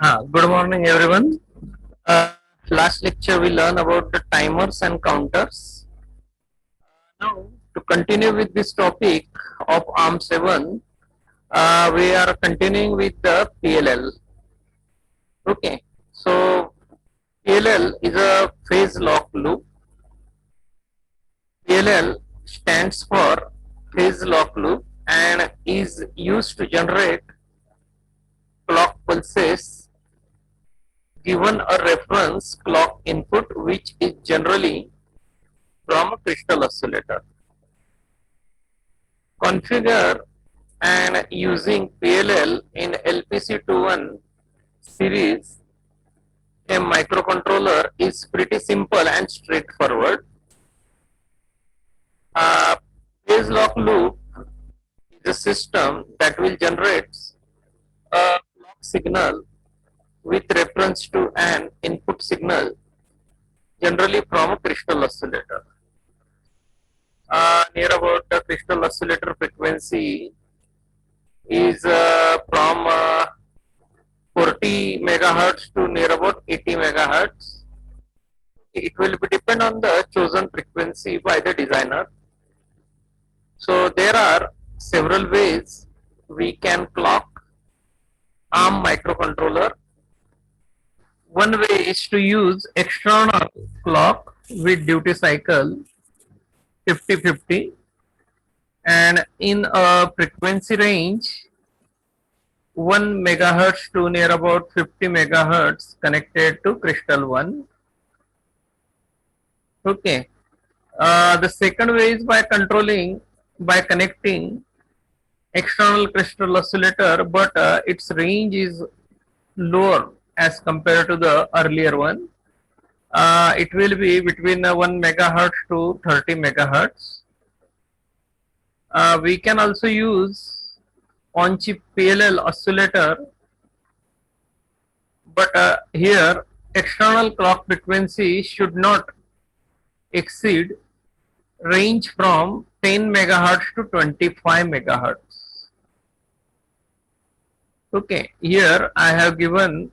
Good morning, everyone. Last lecture we learned about the timers and counters. Now, to continue with this topic of ARM7, we are continuing with the PLL. Okay, so PLL is a phase lock loop. PLL stands for phase lock loop and is used to generate clock pulses given a reference clock input, which is generally from a crystal oscillator. Configure and using PLL in LPC21 series, a microcontroller is pretty simple and straightforward. A phase lock loop is a system that will generate a clock signal with reference to an input signal, generally from a crystal oscillator. Near about the crystal oscillator frequency is from 40 megahertz to near about 80 megahertz. It will be depend on the chosen frequency by the designer. So there are several ways we can clock ARM microcontroller. One way is to use external clock with duty cycle 50-50 and in a frequency range 1 megahertz to near about 50 megahertz connected to crystal 1. Okay. The second way is by connecting external crystal oscillator, but its range is lower as compared to the earlier one. It will be between 1 megahertz to 30 megahertz. We can also use on-chip PLL oscillator, but here external clock frequency should not exceed range from 10 megahertz to 25 megahertz. Okay, here I have given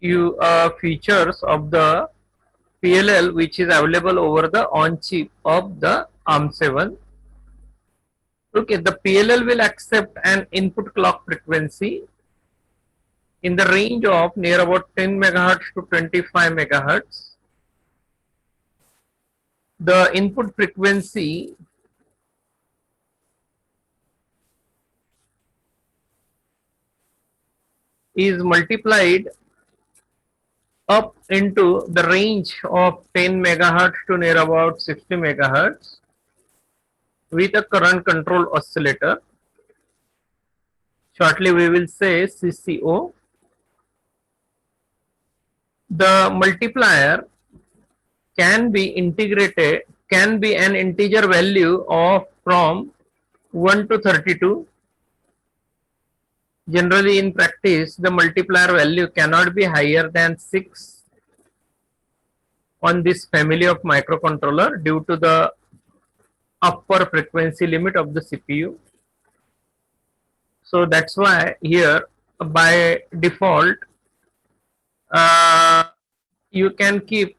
you features of the PLL which is available over the on-chip of the ARM7. Okay, the PLL will accept an input clock frequency in the range of near about 10 megahertz to 25 megahertz. The input frequency is multiplied up into the range of 10 megahertz to near about 60 megahertz with a current control oscillator. Shortly we will say CCO. The multiplier can be integrated, can be an integer value of from 1 to 32. Generally in practice, the multiplier value cannot be higher than 6 on this family of microcontroller due to the upper frequency limit of the CPU. So that's why here by default you can keep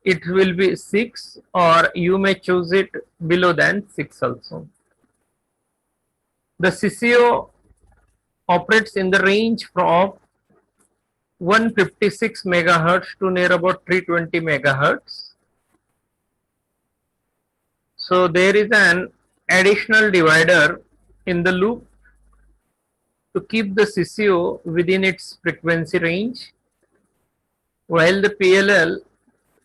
it will be 6 or you may choose it below than 6 also. The CCO operates in the range from 156 megahertz to near about 320 megahertz. So there is an additional divider in the loop to keep the CCO within its frequency range, while the PLL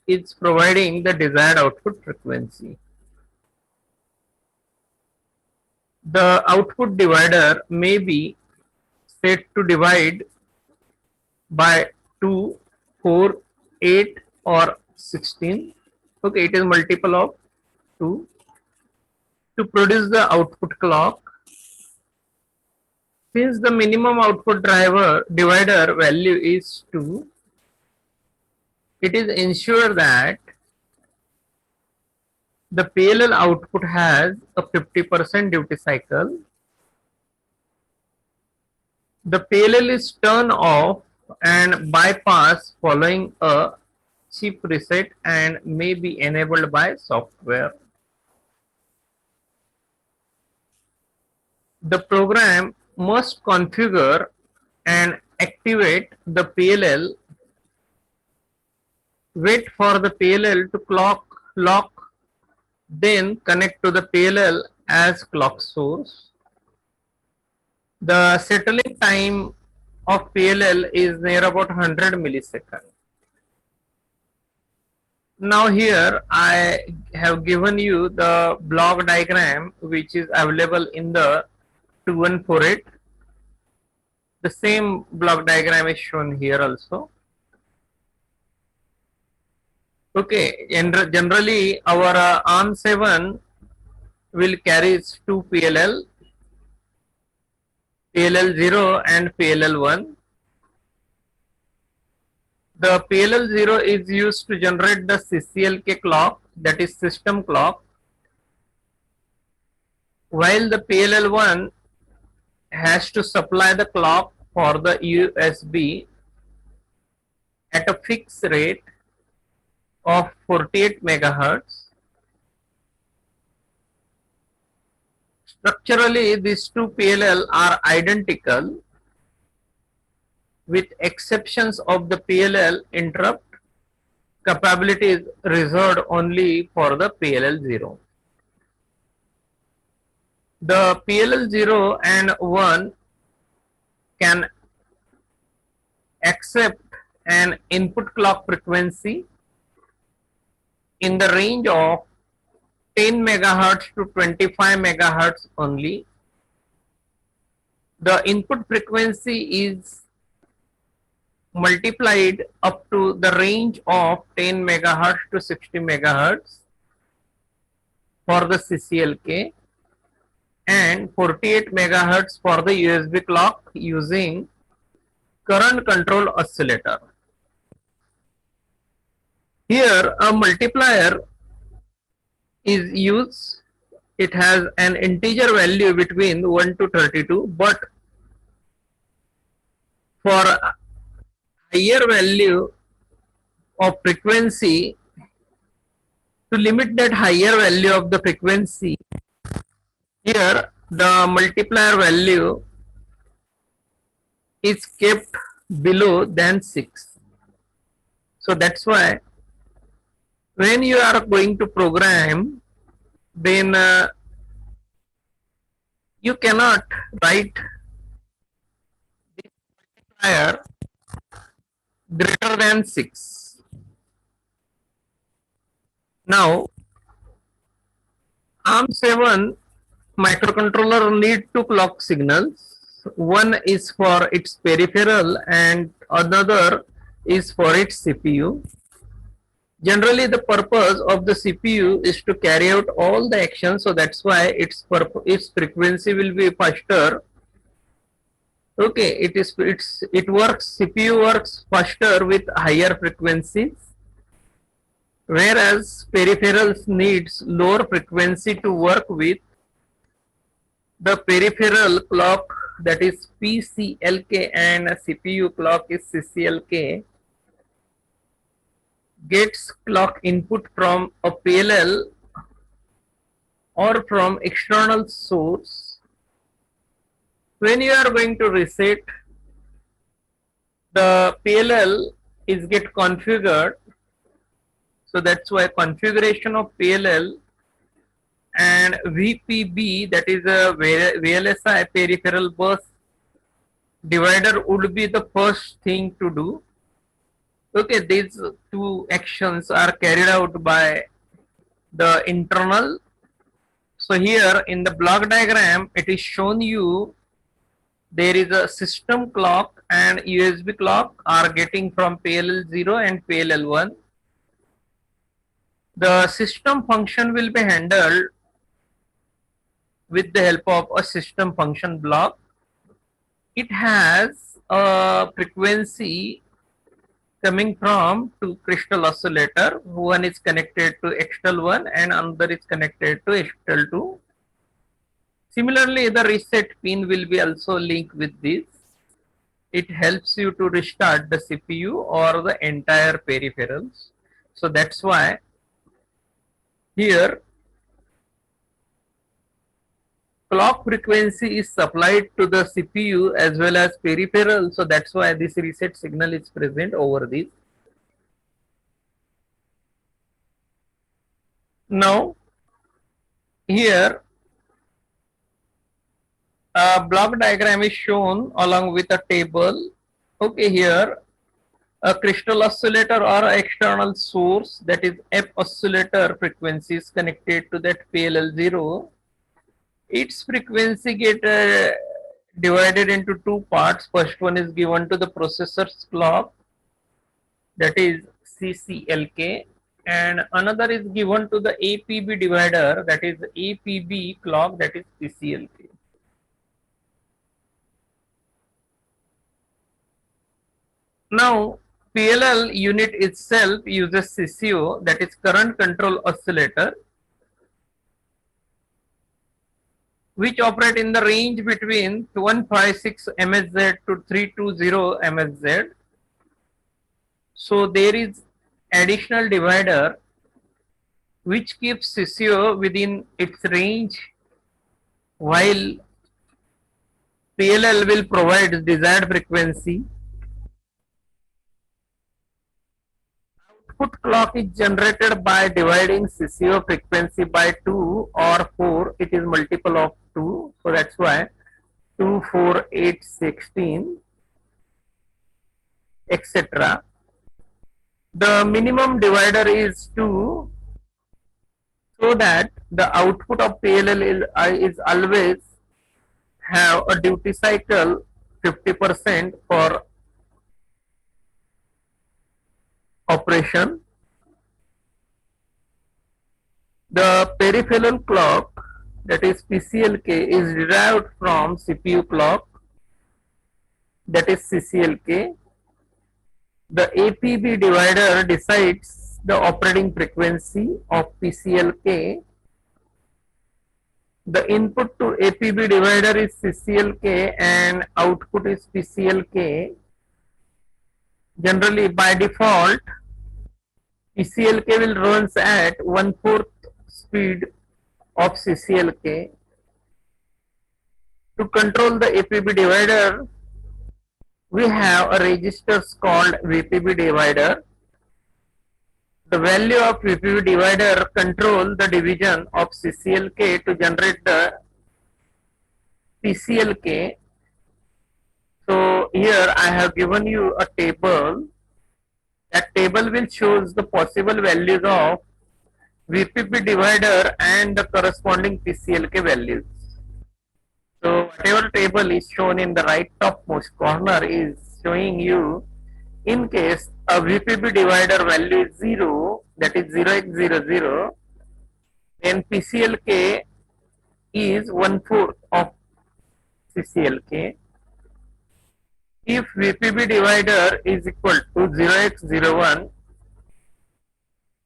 is providing the desired output frequency. The output divider may be set to divide by 2, 4, 8 or 16. Okay, it is multiple of 2 to produce the output clock. Since the minimum output divider value is 2, it is ensured that the PLL output has a 50% duty cycle. The PLL is turned off and bypass following a chip reset and may be enabled by software. The program must configure and activate the PLL, wait for the PLL to lock, then connect to the PLL as clock source. The settling time of PLL is near about 100 milliseconds. Now here I have given you the block diagram which is available in the 2148. The same block diagram is shown here also. Okay, generally our ARM7 will carry two PLL, PLL0 and PLL1. The PLL0 is used to generate the CCLK clock, that is system clock, while the PLL1 has to supply the clock for the USB at a fixed rate of 48 megahertz. Structurally, these two PLL are identical with exceptions of the PLL interrupt capability is reserved only for the PLL0. The PLL0 and 1 can accept an input clock frequency in the range of 10 megahertz to 25 megahertz only. The input frequency is multiplied up to the range of 10 megahertz to 60 megahertz for the CCLK and 48 megahertz for the USB clock using current control oscillator. Here a multiplier is used. It has an integer value between 1 to 32, but for higher value of frequency, to limit that higher value of the frequency, here the multiplier value is kept below than 6. So that's why when you are going to program, then you cannot write this multiplier greater than 6. Now ARM7 microcontroller need two clock signals. One is for its peripheral and another is for its CPU. Generally the purpose of the CPU is to carry out all the actions, so that's why its frequency will be faster. Okay, CPU works faster with higher frequencies, whereas peripherals needs lower frequency to work with. The peripheral clock, that is PCLK, and CPU clock is CCLK, gets clock input from a PLL or from external source. When you are going to reset, the PLL is get configured. So that's why configuration of PLL and VPB, that is a VLSI peripheral bus divider, would be the first thing to do. Okay, these two actions are carried out by the internal. So here in the block diagram, it is shown you there is a system clock and USB clock are getting from PLL0 and PLL1. The system function will be handled with the help of a system function block. It has a frequency coming from two crystal oscillator. One is connected to XTAL1 and another is connected to XTAL2. Similarly, the reset pin will be also linked with this. it helps you to restart the CPU or the entire peripherals. So that's why here clock frequency is supplied to the CPU as well as peripheral. So that's why this reset signal is present over this. Now here a block diagram is shown along with a table. Okay, here a crystal oscillator or external source, that is F oscillator frequency, is connected to that PLL0. Its frequency get divided into two parts. First one is given to the processor's clock, that is CCLK, and another is given to the APB divider, that is APB clock, that is PCLK. Now PLL unit itself uses CCO, that is current control oscillator, which operate in the range between 156 MHz to 320 MHz. So there is additional divider which keeps CCO within its range, while PLL will provide desired frequency. Output clock is generated by dividing CCO frequency by 2 or 4. It is multiple of 2. So that's why 2, 4, 8, 16, etc. The minimum divider is 2, so that the output of PLL is always have a duty cycle 50% for operation. The peripheral clock, that is PCLK, is derived from CPU clock, that is CCLK. The APB divider decides the operating frequency of PCLK. The input to APB divider is CCLK and output is PCLK. Generally, by default, PCLK will runs at 1/4 speed of CCLK. To control the APB divider, we have a registers called VPB divider. The value of VPB divider control the division of CCLK to generate the PCLK. So here I have given you a table. That table will shows the possible values of VPB divider and the corresponding PCLK values. So whatever table is shown in the right topmost corner is showing you, in case a VPB divider value is 0, that is 0x00, then PCLK is 1/4 of CCLK. If VPB divider is equal to 0x01,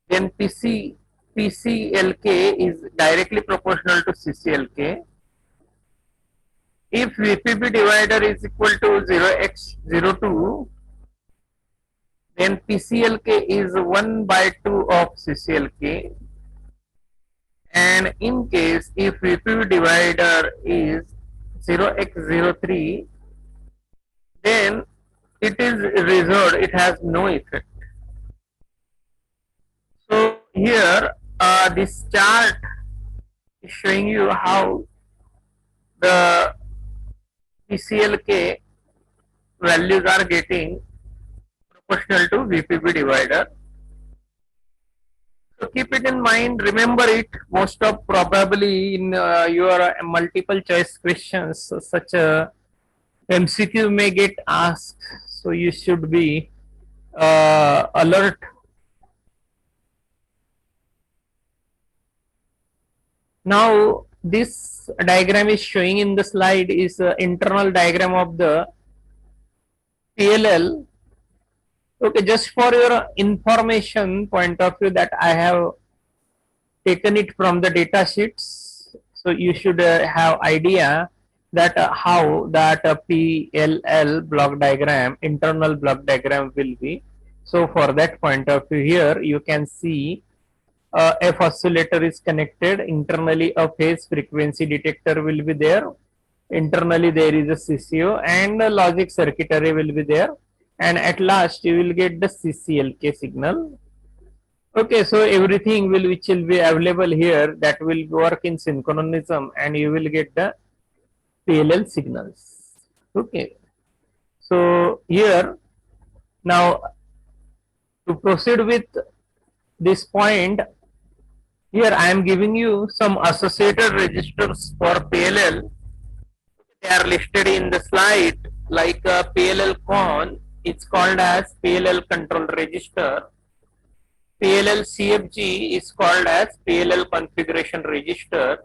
then PCLK is directly proportional to CCLK. If VPB divider is equal to 0x02, then PCLK is 1/2 of CCLK. And in case if VPB divider is 0x03, then it is reserved, it has no effect. So here this chart is showing you how the PCLK values are getting proportional to VPB divider. So keep it in mind, remember it. Most of probably in your multiple choice questions, such a MCQ may get asked, so you should be alert. Now this diagram is showing in the slide is internal diagram of the PLL. Okay, just for your information point of view, that I have taken it from the data sheets, so you should have idea that how that PLL block diagram, internal block diagram will be. So for that point of view, here you can see F oscillator is connected. Internally a phase frequency detector will be there. Internally there is a CCO and a logic circuitry will be there, and at last you will get the CCLK signal. Okay, so everything will which will be available here, that will work in synchronism, and you will get the PLL signals. Okay, so here now to proceed with this point, here I am giving you some associated registers for PLL. They are listed in the slide, like PLL con, it's called as PLL control register. PLL CFG is called as PLL configuration register.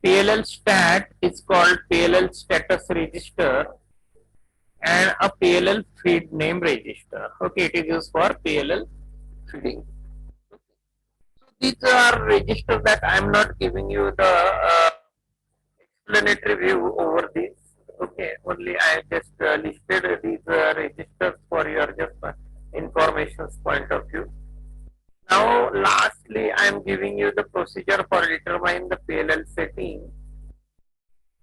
PLL stat is called PLL status register, and a PLL feed name register. Okay, it is used for PLL feeding. So these are registers that I am not giving you the explanatory view over this. Okay, only I just listed these registers for your just information point of view. Now, lastly, I am giving you the procedure for determining the PLL setting.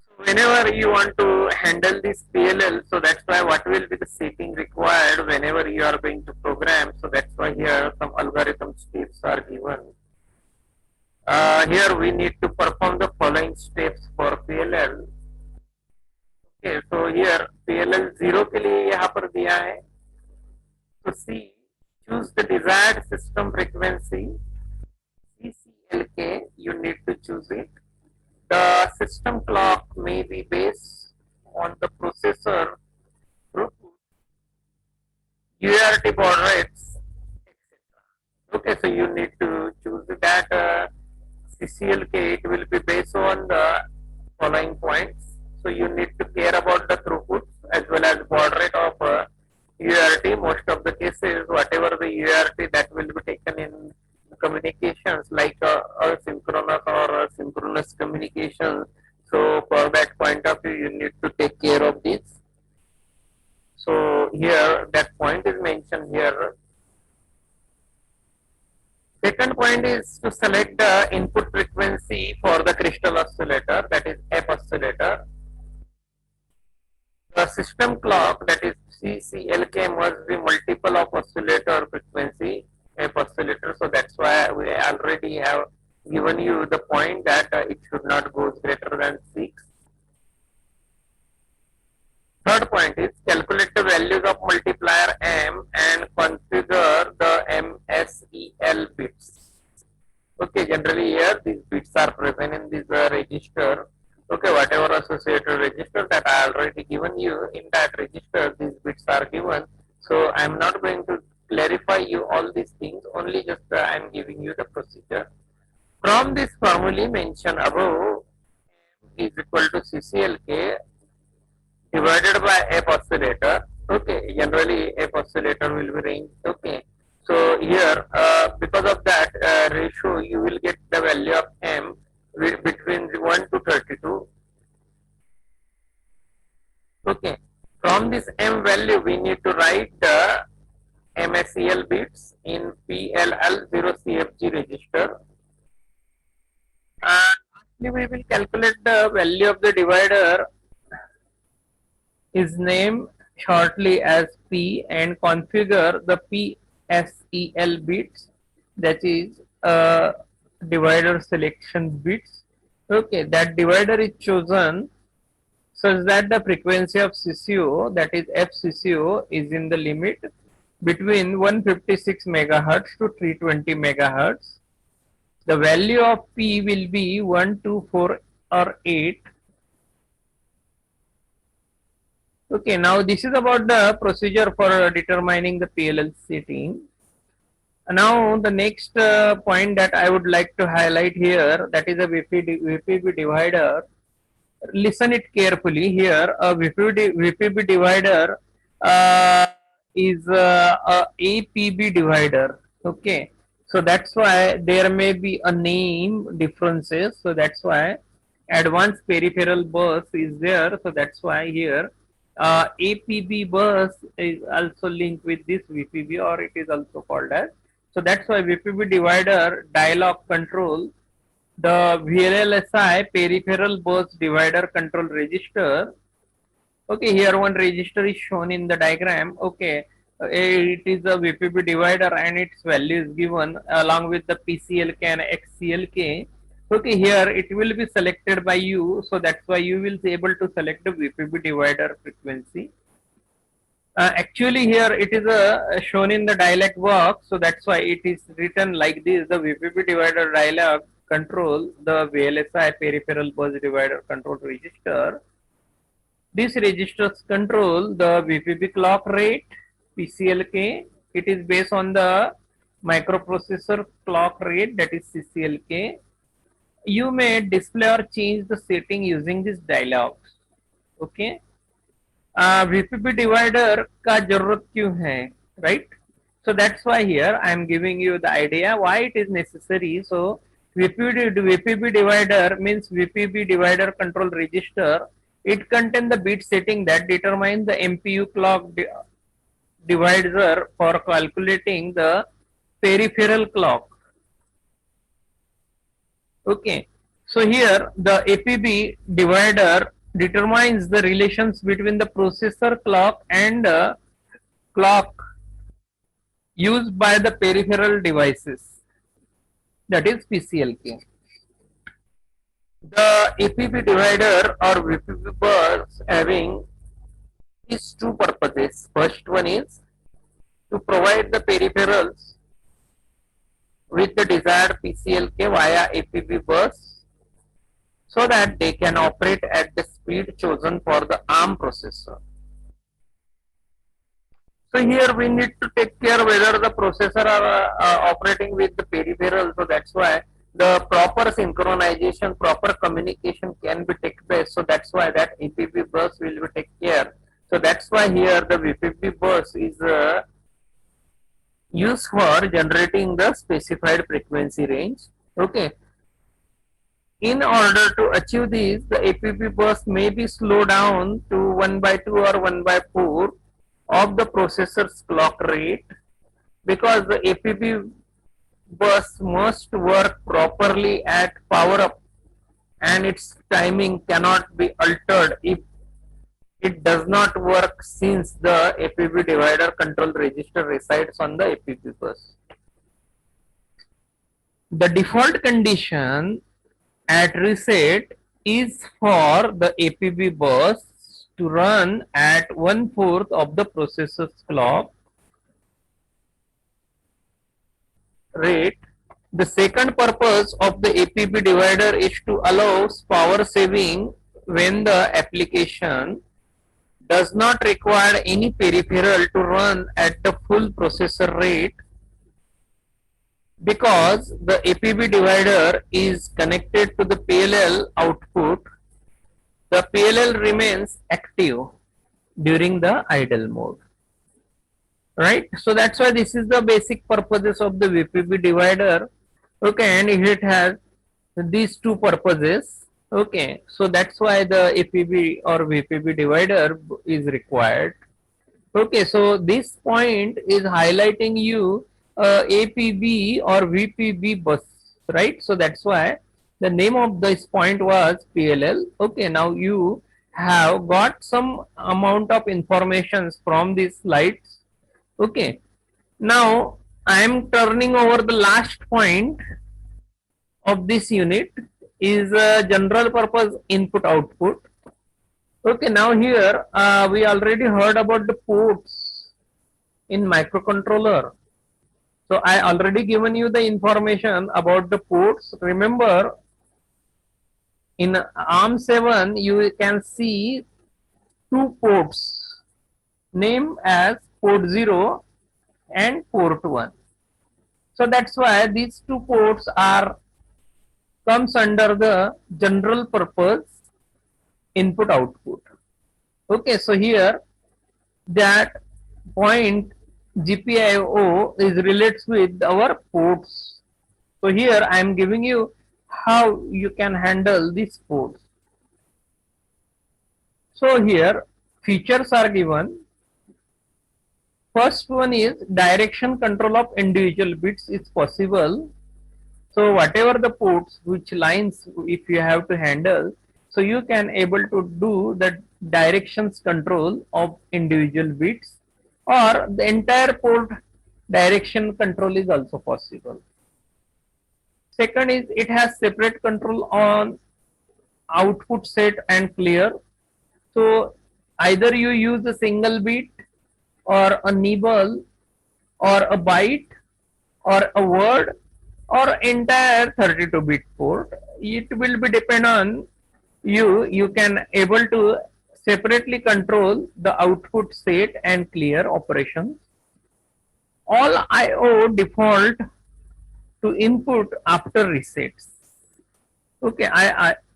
So whenever you want to handle this PLL, so that's why what will be the setting required whenever you are going to program. So that's why here some algorithm steps are given. Here we need to perform the following steps for PLL. Okay, so here PLL 0 के लिए यहाँ पर दिया है. So C, choose the desired system frequency. CCLK, you need to choose it. The system clock may be based on the processor throughput, UART baud rates, etc. Okay, so you need to choose that CCLK. It will be based on the following points. So you need to care about the throughput as well as baud rate of UART. Most of the cases, whatever the UART that will be taken in communications, like asynchronous or synchronous communications. So for that point of view, you need to take care of this. So here that point is mentioned here. Second point is to select the input frequency for the crystal oscillator, that is F oscillator. The system clock, that is CCLK, must be multiple of oscillator frequency F oscillator. So that's why we already have given you the point that it should not go greater than 6. Third point is calculate the values of multiplier M and configure the MSEL bits. Okay, generally here these bits are present in this register. Okay, whatever associated register that I already given you, in that register these bits are given. So I am not going to clarify you all these things, only just I am giving you the procedure. From this formula mentioned above, M is equal to CCLK divided by F oscillator. Okay, generally F oscillator will be range. Okay, so here because of that ratio, you will get the value of M between 1 to 32. Okay, from this M value, we need to write the MSEL bits in PLL 0 CFG register. Lastly, we will calculate the value of the divider is named shortly as P and configure the PSEL bits, that is divider selection bits. Okay, that divider is chosen such that the frequency of CCO, that is FCCO, is in the limit between 156 megahertz to 320 megahertz. The value of P will be 1, 2, 4 or 8. Okay, now this is about the procedure for determining the PLL setting. Now the next point that I would like to highlight here, that is a VPB divider. Listen it carefully here. A VPB divider is a APB divider. Okay, so that's why there may be a name differences. So that's why advanced peripheral bus is there. So that's why here APB bus is also linked with this VPB, or it is also called as. So that's why VPB divider dialog control the VLSI peripheral bus divider control register. Okay, here one register is shown in the diagram. Okay, it is a VPB divider and its value is given along with the PCLK and XCLK. Okay, here it will be selected by you, so that's why you will be able to select the VPB divider frequency. Actually, here it is shown in the dialog box, so that's why it is written like this: the VPB divider dialog control the VLSI peripheral bus divider control register. These registers control the VPB clock rate, PCLK. It is based on the microprocessor clock rate, that is CCLK. You may display or change the setting using this dialogs. Okay. VPB divider का जरूरत क्यों है, right? So that's why here I am giving you the idea why it is necessary. So VPB divider means VPB divider control register. It contains the bit setting that determines the MPU clock divisor for calculating the peripheral clock. Okay, so here the APB divider determines the relations between the processor clock and clock used by the peripheral devices, that is PCLK. The APB divider or VPB bus having these two purposes. First one is to provide the peripherals with the desired PCLK via APB bus so that they can operate at the speed chosen for the ARM processor. So here we need to take care whether the processor are operating with the peripheral. So that's why the proper synchronization, proper communication can be taken place. So that's why that APB bus will be take care. So that's why here the VPB bus is used for generating the specified frequency range. Okay. In order to achieve this, the APB bus may be slowed down to 1/2 or 1/4 of the processor's clock rate, because the APB bus must work properly at power up and its timing cannot be altered if it does not work, since the APB divider control register resides on the APB bus. The default condition at reset is for the APB bus to run at 1/4 of the processor's clock rate. The second purpose of the APB divider is to allow power saving when the application does not require any peripheral to run at the full processor rate, because the APB divider is connected to the PLL output. The PLL remains active during the idle mode, right? So that's why this is the basic purposes of the VPB divider. Okay, and it has these two purposes. Okay, so that's why the APB or VPB divider is required. Okay, so this point is highlighting you APB or VPB bus, right? So that's why the name of this point was PLL. Okay, now you have got some amount of informations from these slides. Okay, now I am turning over the last point of this unit is general purpose input output. Okay, now here we already heard about the ports in microcontroller. So I already given you the information about the ports. Remember, in ARM7 you can see two ports named as port 0 and port 1. So that's why these two ports are comes under the general purpose input output. Okay, so here that point GPIO is relates with our ports. So here I am giving you how you can handle these ports. So here features are given. First one is direction control of individual bits is possible. So whatever the ports, which lines if you have to handle, so you can able to do the directions control of individual bits, or the entire port direction control is also possible. Second is it has separate control on output set and clear. So either you use a single bit or a nibble or a byte or a word or entire 32-bit port. It will be depend on you. You can able to separately control the output set and clear operations. All IO default to input after resets. Okay,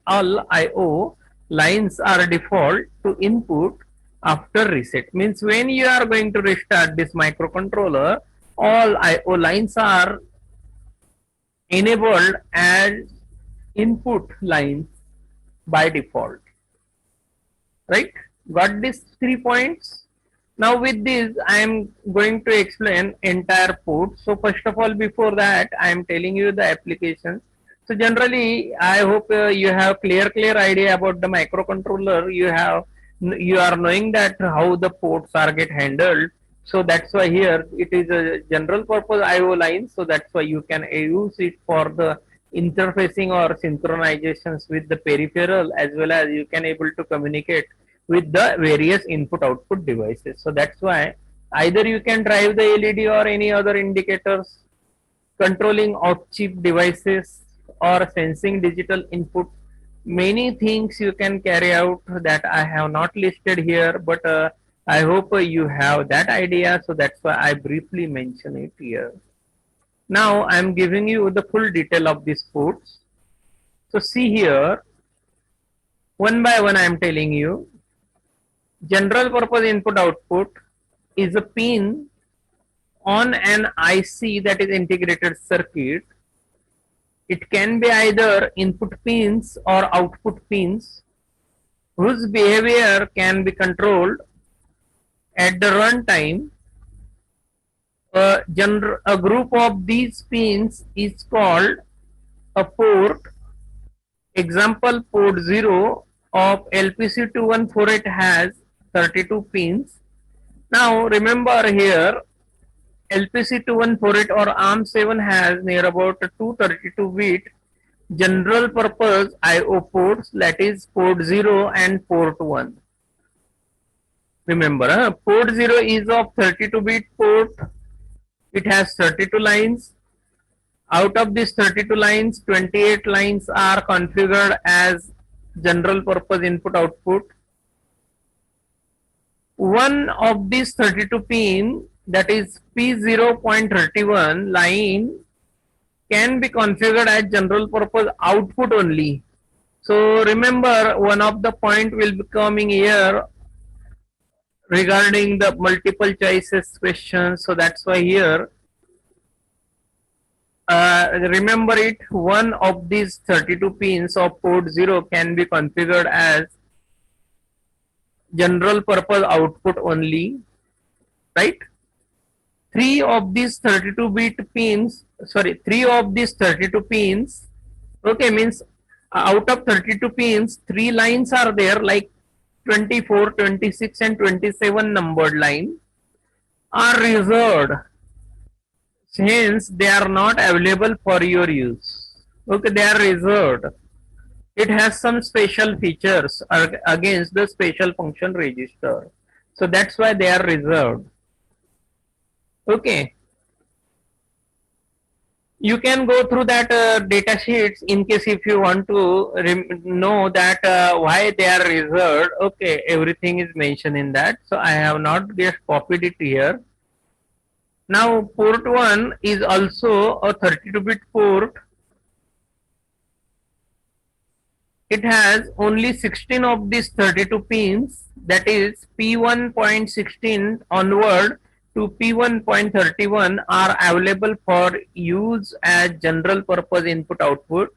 all IO lines are default to input after reset. Means when you are going to restart this microcontroller, all IO lines are enabled as input lines by default. Right? Got these 3 points? Now with this, I am going to explain entire port. So first of all, before that, I am telling you the applications. So generally, I hope you have clear idea about the microcontroller. You are knowing that how the ports are get handled. So that's why here it is a general purpose IO line. So that's why you can use it for the interfacing or synchronizations with the peripheral, as well as you can able to communicate with the various input output devices. So that's why either you can drive the LED or any other indicators, controlling off chip devices or sensing digital input. Many things you can carry out that I have not listed here, but I hope you have that idea. So that's why I briefly mention it here. Now I am giving you the full detail of these ports. So see here, one by one I am telling you. General purpose input output is a pin on an IC, that is integrated circuit. It can be either input pins or output pins whose behavior can be controlled at the runtime. A group of these pins is called a port. Example, port 0 of LPC2148 has 32 pins. Now remember here, LPC2148 or ARM7 has near about 232-bit general purpose IO ports, that is port 0 and port 1. Remember, port 0 is of 32-bit port. It has 32 lines. Out of these 32 lines, 28 lines are configured as general purpose input output. One of these 32 pin, that is P0.31 line, can be configured as general purpose output only. So remember, one of the point will be coming here regarding the multiple choices questions. So that's why here remember it, one of these 32 pins of port 0 can be configured as general purpose output only, right? 3 of these 32-bit pins, sorry, 3 of these 32 pins, okay, means out of 32 pins, 3 lines are there, like 24, 26 and 27 numbered line are reserved. Hence, they are not available for your use. Okay, they are reserved. It has some special features against the special function register. So that's why they are reserved. Okay. You can go through that data sheets in case if you want to know that why they are reserved. Okay, everything is mentioned in that. So I have not just copied it here. Now port 1 is also a 32-bit port. It has only 16 of these 32 pins, that is P1.16 onward to P1.31 are available for use as general purpose input output.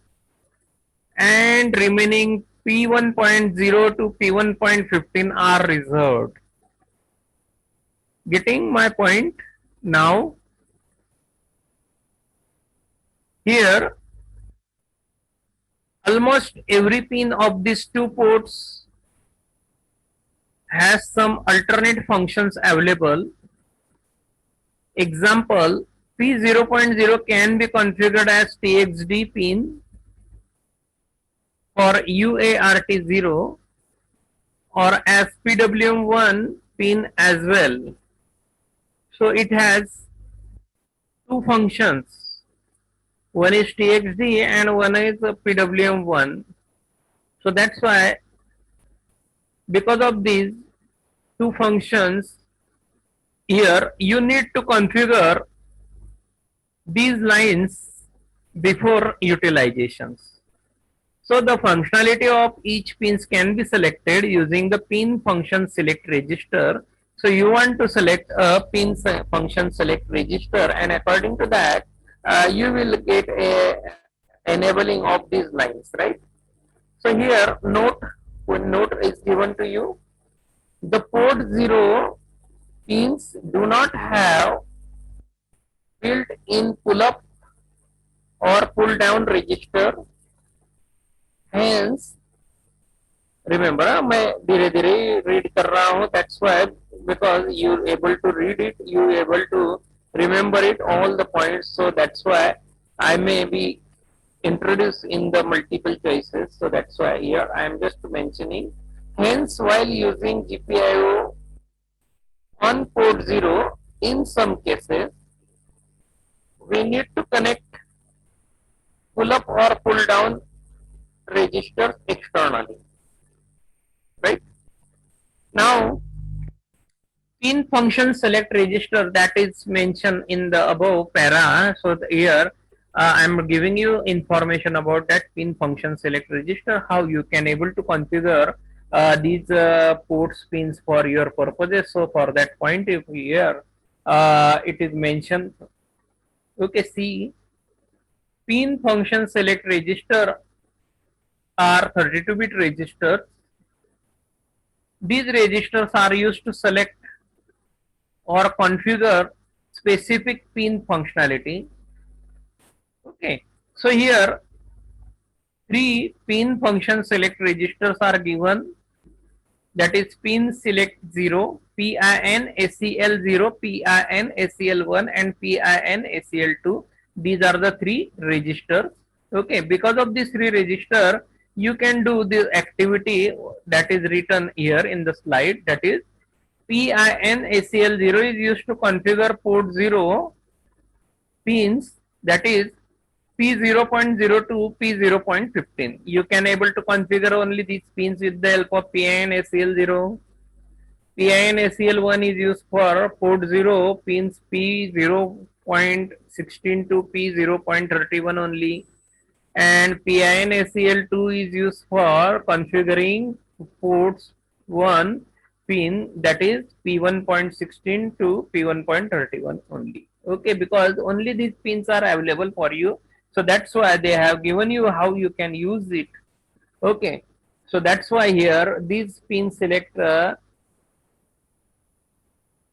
and remaining P1.0 to P1.15 are reserved. Getting my point? Now, here almost every pin of these two ports has some alternate functions available. Example, P0.0 can be configured as TXD pin for UART0 or as PWM1 pin as well. So it has two functions. One is TXD and one is PWM1. So that's why, because of these two functions, here you need to configure these lines before utilizations. So the functionality of each pins can be selected using the pin function select register. So you want to select a pin function select register, and according to that, you will get a enabling of these lines, right? So here when note is given to you, the port 0 pins do not have built-in pull-up or pull-down register. Hence, remember, मैं धीरे धीरे read कर रहा हूँ. That's why, because you able to read it, you able to remember it all the points. So that's why I may be introduced in the multiple choices. So that's why here I am just mentioning. Hence, while using GPIO on port 0, in some cases, we need to connect pull up or pull down registers externally, right? Now, pin function select register that is mentioned in the above para. So here I am giving you information about that pin function select register, how you can able to configure these ports pins for your purposes. So for that point, if here it is mentioned, okay, see, pin function select register are 32-bit registers. These registers are used to select or configure specific pin functionality. Okay, so here three pin function select registers are given, that is pin select 0, PIN SEL 0, PIN SEL 1 and PIN SEL 2. These are the three registers. Okay, because of these three registers, you can do this activity that is written here in the slide, that is PIN SEL 0 is used to configure port 0 pins, that is P0.0 to P0.15. You can able to configure only these pins with the help of PIN SEL 0. PIN SEL 1 is used for port 0 pins P0.16 to P0.31 only, and PIN SEL 2 is used for configuring ports 1 pin, that is P1.16 to P1.31 only. Okay, because only these pins are available for you, so that's why they have given you how you can use it. Okay, so that's why here these pin select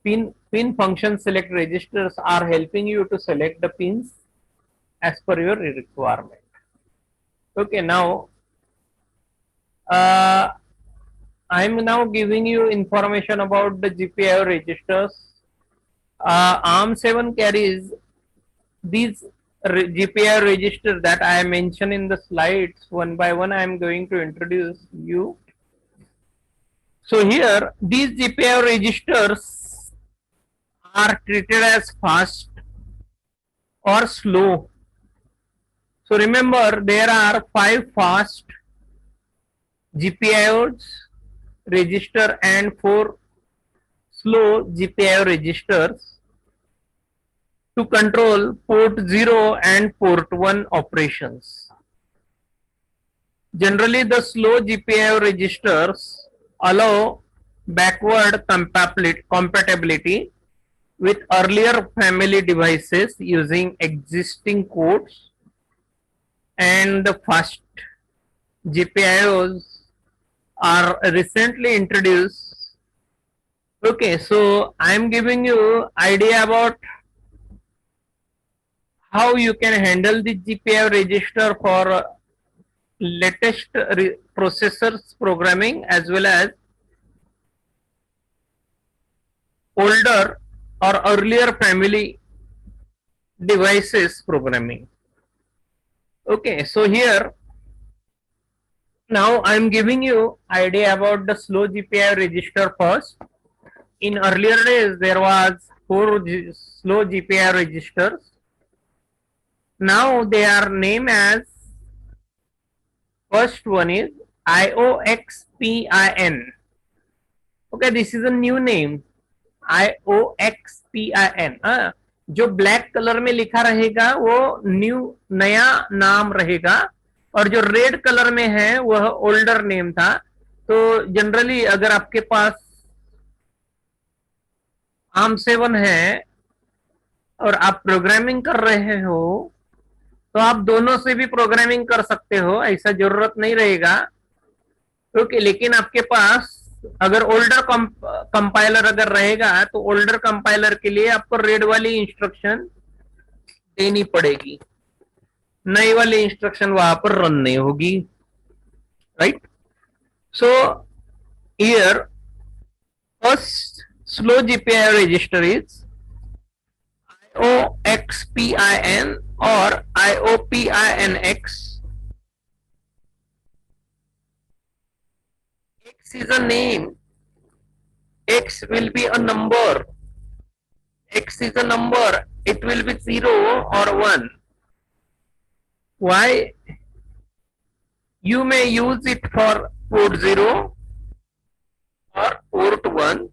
pin function select registers are helping you to select the pins as per your requirement. Okay, now I'm now giving you information about the GPIO registers. ARM7 carries these GPIO registers that I mentioned in the slides. One by one I am going to introduce you. So here these GPIO registers are treated as fast or slow. So remember, there are 5 fast GPIOs register and 4 slow GPIO registers to control port 0 and port 1 operations. Generally, the slow GPIO registers allow backward compatibility with earlier family devices using existing codes, and the fast GPIOs are recently introduced. Okay, so I am giving you idea about how you can handle the GPIO register for latest processors programming as well as older or earlier family devices programming. Okay, so here now I am giving you idea about the slow GPIO register first. In earlier days there was slow GPIO registers. Now they are named as, first one is IOXPIN. Okay, this is a new name, IOXPIN. जो black colour में लिखा रहेगा वो नया नाम रहेगा और जो रेड कलर में है वह ओल्डर नेम था. तो जनरली अगर आपके पास ARM7 है और आप प्रोग्रामिंग कर रहे हो तो आप दोनों से भी प्रोग्रामिंग कर सकते हो, ऐसा जरूरत नहीं रहेगा. ओके, लेकिन आपके पास अगर ओल्डर कंपाइलर अगर रहेगा तो ओल्डर कंपाइलर के लिए आपको रेड वाली इंस्ट्रक्शन देनी पड़ेगी, नई वाली इंस्ट्रक्शन वहां पर रन नहीं होगी. Right. So here first slow GPIO register is IOXPIN or IOPINX. X is a name. X will be a number. X is a number. It will be 0 or 1. Why? You may use it for port 0 or port 1.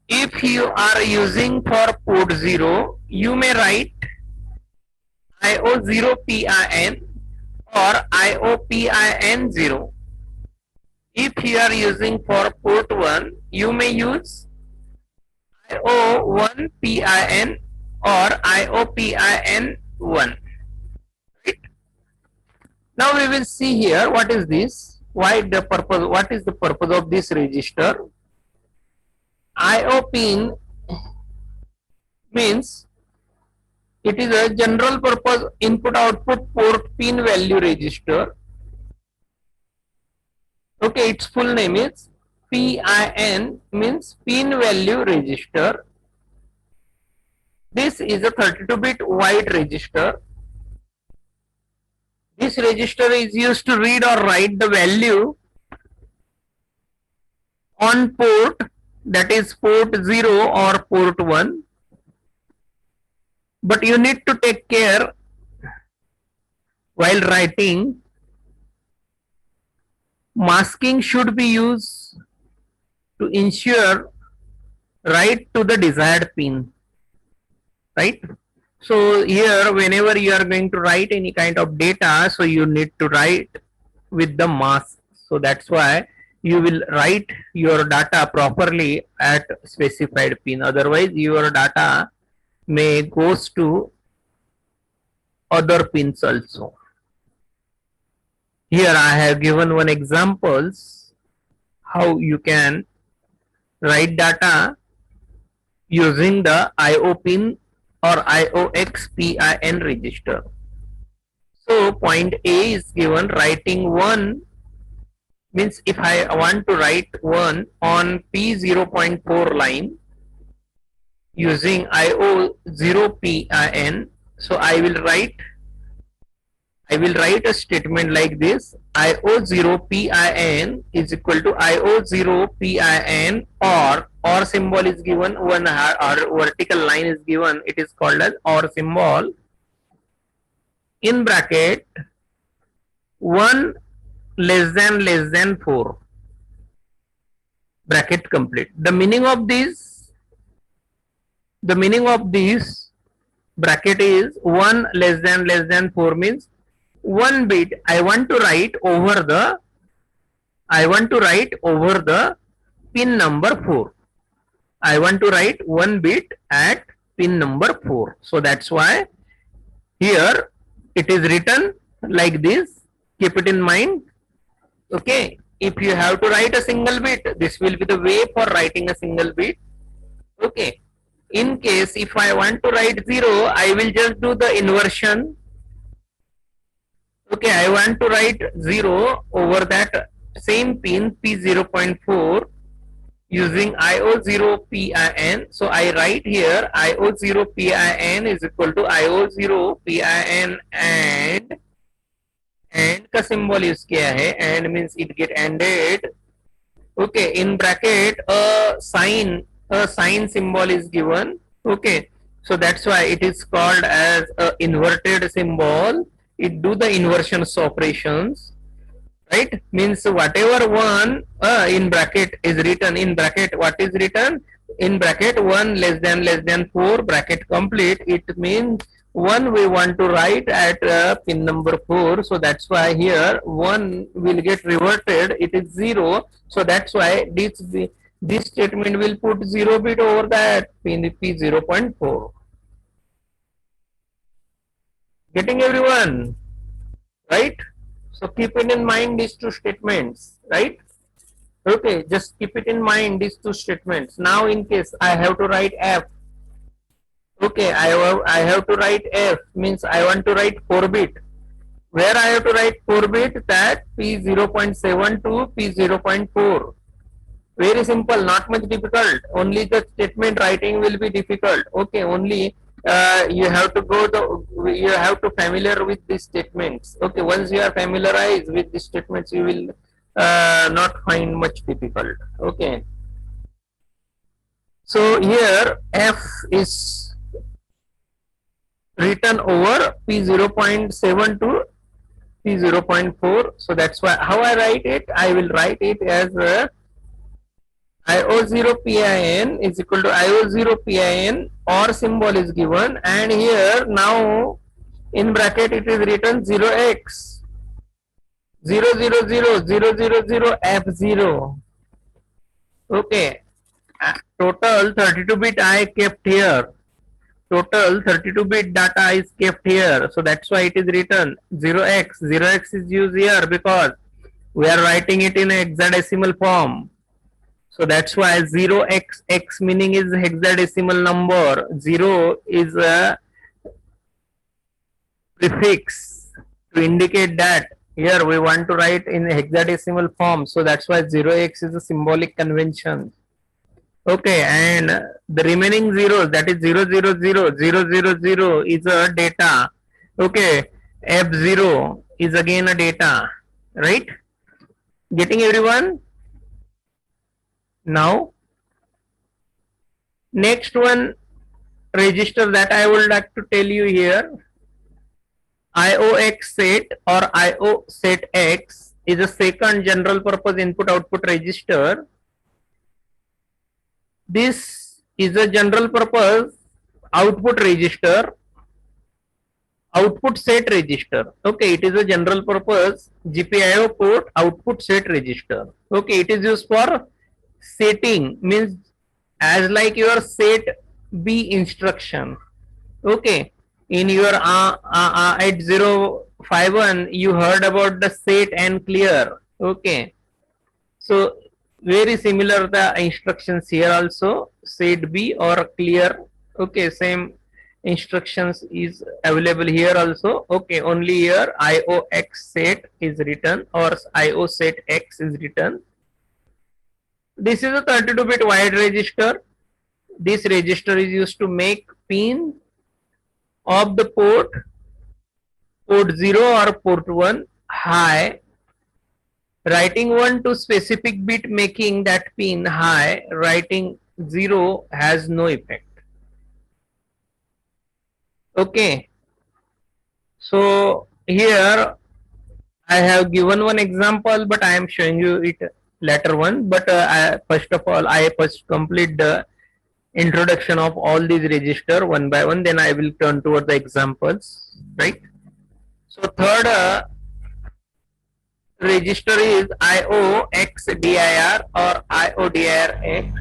If you are using for port 0, you may write IO0PIN or IOPIN0. If you are using for port 1, you may use IO1PIN or IOPIN1. Right? Now we will see here what is this, what is the purpose of this register. IO pin means it is a general purpose input output port pin value register. Okay, its full name is PIN, means pin value register. This is a 32-bit wide register. This register is used to read or write the value on port, that is port 0 or port 1. But you need to take care while writing. Masking should be used to ensure write to the desired pin. Right? So here whenever you are going to write any kind of data, so you need to write with the mask. So that's why you will write your data properly at specified pin. Otherwise your data may goes to other pins also. Here I have given one examples how you can write data using the IO pin or IOXPIN register. So point A is given, writing 1 means if I want to write 1 on P0.4 line using IO0PIN, so I will write a statement like this: IO0PIN is equal to IO0PIN, or symbol is given, one or vertical line is given, it is called as or symbol, in bracket 1 less than 4, bracket complete. The meaning of this bracket is 1 less than 4 means 1 bit I want to write over the pin number 4. I want to write 1 bit at pin number 4. So that's why here it is written like this. Keep it in mind. Okay, if you have to write a single bit, this will be the way for writing a single bit. Okay, in case if I want to write 0, I will just do the inversion. Okay, I want to write 0 over that same pin P0.4 using IO0 PIN. So I write here IO0 PIN is equal to IO0 PIN and का symbol use किया है, and means it get ended. Okay, in bracket a sign symbol is given. Okay, so that's why it is called as a inverted symbol. It do the inversions operations, right? Means whatever one in bracket is written in bracket, what is written in bracket 1 less than 4 bracket complete, it means 1 we want to write at pin number 4, so that's why here 1 will get reverted, it is 0, so that's why this statement will put 0 bit over that pin P0.4. Getting everyone, right? So keep it in mind these two statements, right? Okay, just keep it in mind these two statements. Now in case I have to write F, okay, I have to write F, means I want to write 4 bit. Where I have to write 4 bit, that P0.7 to P0.4. Very simple, not much difficult. Only the statement writing will be difficult. Okay, only you have to familiar with these statements. Okay, once you are familiarized with these statements, you will not find much difficult. Okay, so here F is written over P0.7 to P0.4. So that's why how I write it, I will write it as IO0 PIN is equal to IO0 PIN, or symbol is given, and here now in bracket it is written 0x 000 F0. Okay, total 32 bit I kept here, total 32 bit data is kept here, so that's why it is written 0x. 0x is used here because we are writing it in a hexadecimal form. So that's why 0xx meaning is hexadecimal number. 0 is a prefix to indicate that here we want to write in hexadecimal form. So that's why 0x is a symbolic convention. Okay, and the remaining zeros, that is 000, 000 is a data. Okay, F0 is again a data, right? Getting everyone? Now, next one register that I would like to tell you here, IOX set or IO set X is a second general purpose input output register. This is a general purpose output register, output set register. Okay, it is a general purpose GPIO port output set register. Okay, it is used for setting, means as like your set B instruction. Okay, in your 8051 you heard about the set and clear. Okay, so very similar the instructions here also, set B or clear. Okay, same instructions is available here also. Okay, only here IOX set is written or IO set X is written. This is a 32-bit wide register. This register is used to make pin of the port 0 or port 1 high. Writing 1 to specific bit making that pin high, writing 0 has no effect. Okay, so here I have given one example, but I am showing you it later one. But first of all, I first complete the introduction of all these register one by one, then I will turn toward the examples, right? So third register is IOXDIR or IODIR.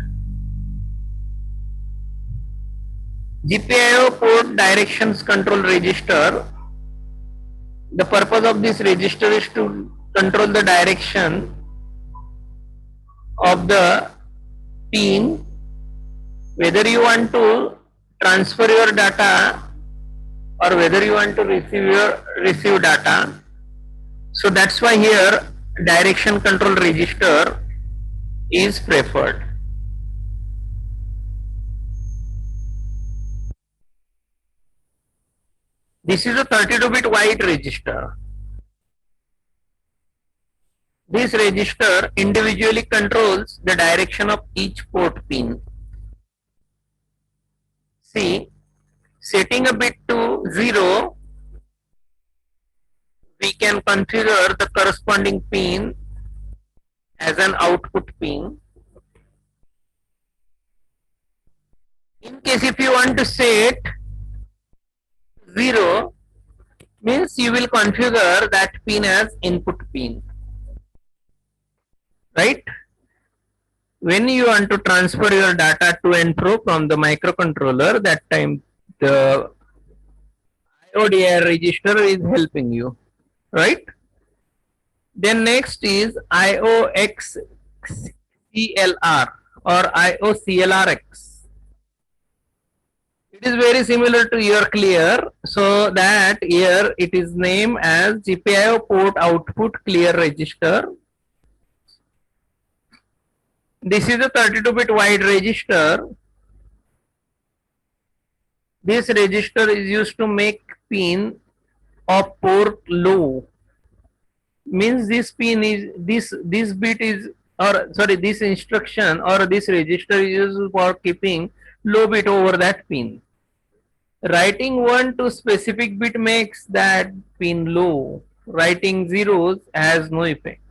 GPIO port directions control register. The purpose of this register is to control the direction of the pin, whether you want to transfer your data or whether you want to receive data. So that's why here direction control register is preferred. This is a 32-bit wide register. This register individually controls the direction of each port pin. See, setting a bit to 0, we can configure the corresponding pin as an output pin. In case if you want to set 0, means you will configure that pin as input pin, right? When you want to transfer your data to and fro from the microcontroller, that time the IODR register is helping you, right? Then next is IOXCLR or IOCLRX. It is very similar to your clear, so that here it is named as GPIO port output clear register. This is a 32-bit wide register. This register is used to make pin of port low. Means this pin is this bit is, or sorry, this instruction or this register is used for keeping low bit over that pin. Writing 1 to specific bit makes that pin low. Writing zeros has no effect.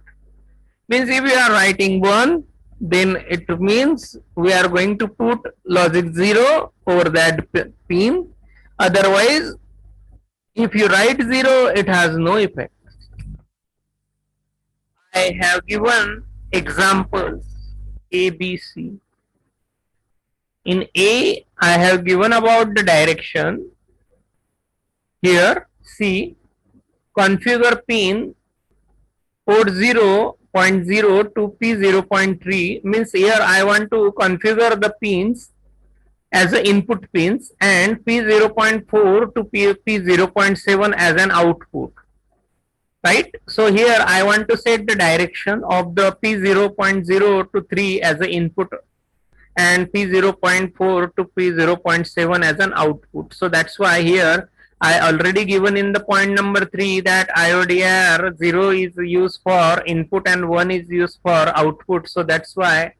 Means if we are writing 1, then it means we are going to put logic 0 over that pin. Otherwise, if you write 0, it has no effect. I have given examples A, B, C. In A, I have given about the direction. Here, C, configure pin port 0.0 to P0.3, means here I want to configure the pins as the input pins and P0.4 to P0.7 as an output, right? So here I want to set the direction of the P0.0 to 3 as the input and P0.4 to P0.7 as an output. So that's why here I already given in the point number 3 that IODR 0 is used for input and 1 is used for output. So that's why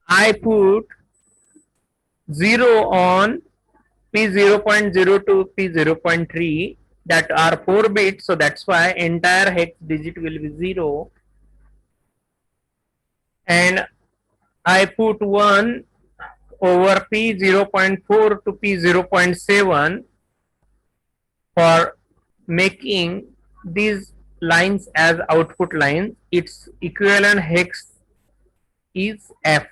I put 0 on P0.0 to P0.3, that are 4 bits. So that's why entire hex digit will be 0. And I put 1 over P0.4 to P0.7 for making these lines as output lines. Its equivalent hex is F.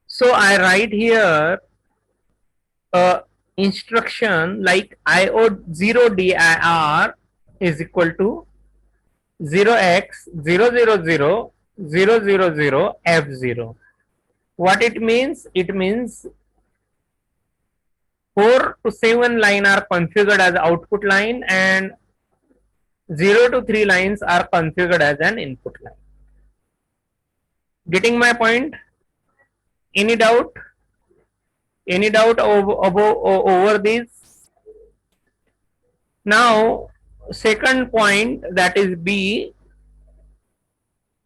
So I write here a instruction like IO0DIR is equal to 0x00000F0. What it means? It means 4 to 7 line are configured as output line and 0 to 3 lines are configured as an input line. Getting my point? Any doubt? Any doubt over this? Now, second point, that is B,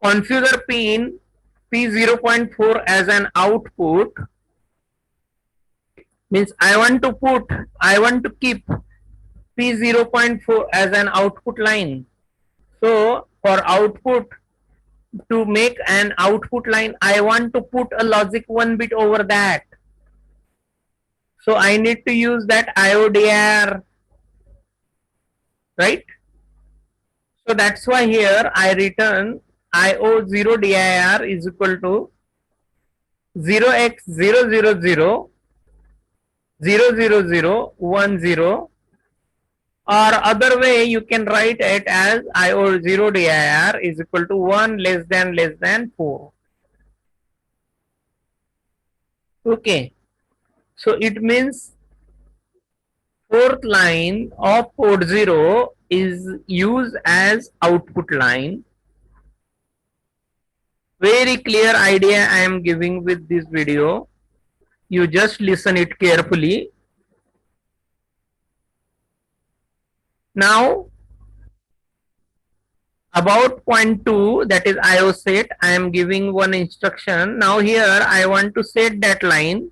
configure pin P0.4 as an output. Means I want to keep P0.4 as an output line. So for output, to make an output line, I want to put a logic 1 bit over that. So I need to use that IODR, right? So that's why here I return IO0DIR is equal to 0x0000010, or other way you can write it as IO0 dir is equal to 1 less than 4. Okay, so it means fourth line of port 0 is used as output line. Very clear idea I am giving with this video. You just listen it carefully. Now about point 2, that is IO set, I am giving one instruction. Now here I want to set that line.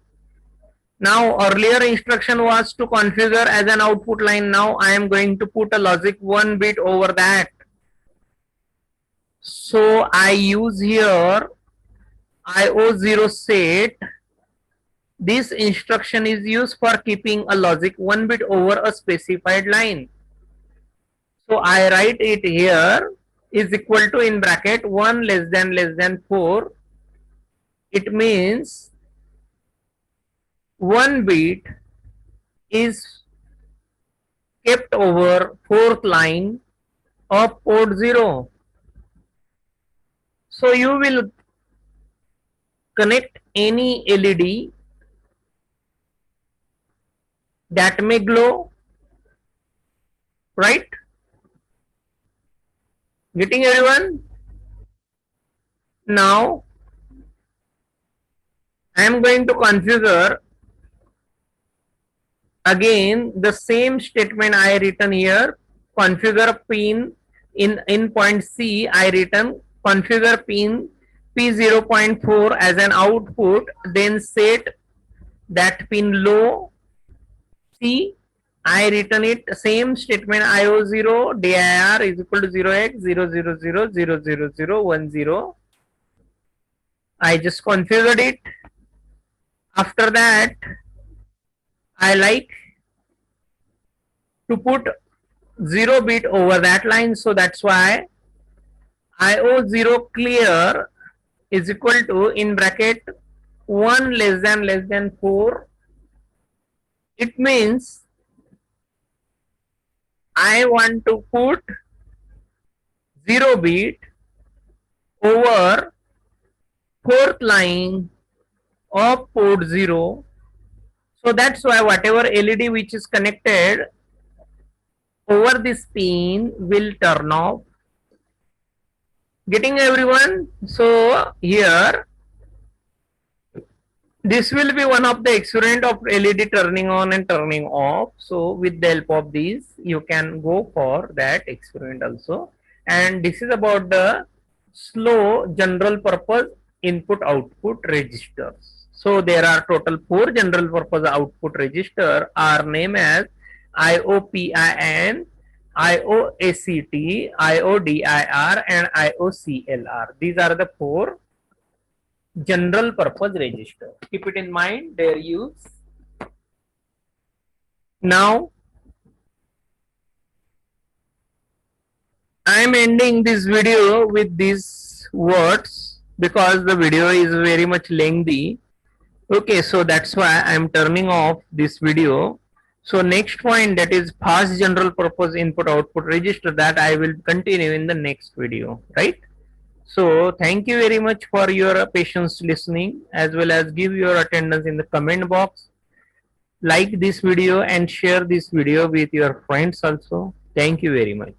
Now earlier instruction was to configure as an output line. Now I am going to put a logic 1 bit over that. So I use here IO0 set. This instruction is used for keeping a logic 1 bit over a specified line. So I write it here is equal to in bracket 1 less than 4. It means 1 bit is kept over fourth line of port 0. So you will connect any LED that may glow, right? Getting everyone? Now I am going to configure again the same statement I written here. Configure pin in point C. I written configure pin P0.4 as an output, then set that pin low. C, I written it same statement IO0 dir is equal to 0x00000010. I just configured it. After that, I like to put 0 bit over that line, so that's why IO0 clear is equal to in bracket 1 less than 4. It means I want to put 0 bit over fourth line of port 0. So that's why whatever LED which is connected over this pin will turn off. Getting everyone? So here this will be one of the experiment of LED turning on and turning off. So with the help of these you can go for that experiment also. And this is about the slow general purpose input output registers. So there are total 4 general purpose output register are named as IOPIN, IOACT, IODIR and IOCLR. These are the 4 general purpose register. Keep it in mind their use. Now I am ending this video with these words because the video is very much lengthy. Okay, so that's why I am turning off this video. So next point, that is fast general purpose input output register, that I will continue in the next video, right? So thank you very much for your patience listening, as well as give your attendance in the comment box. Like this video and share this video with your friends also. Thank you very much.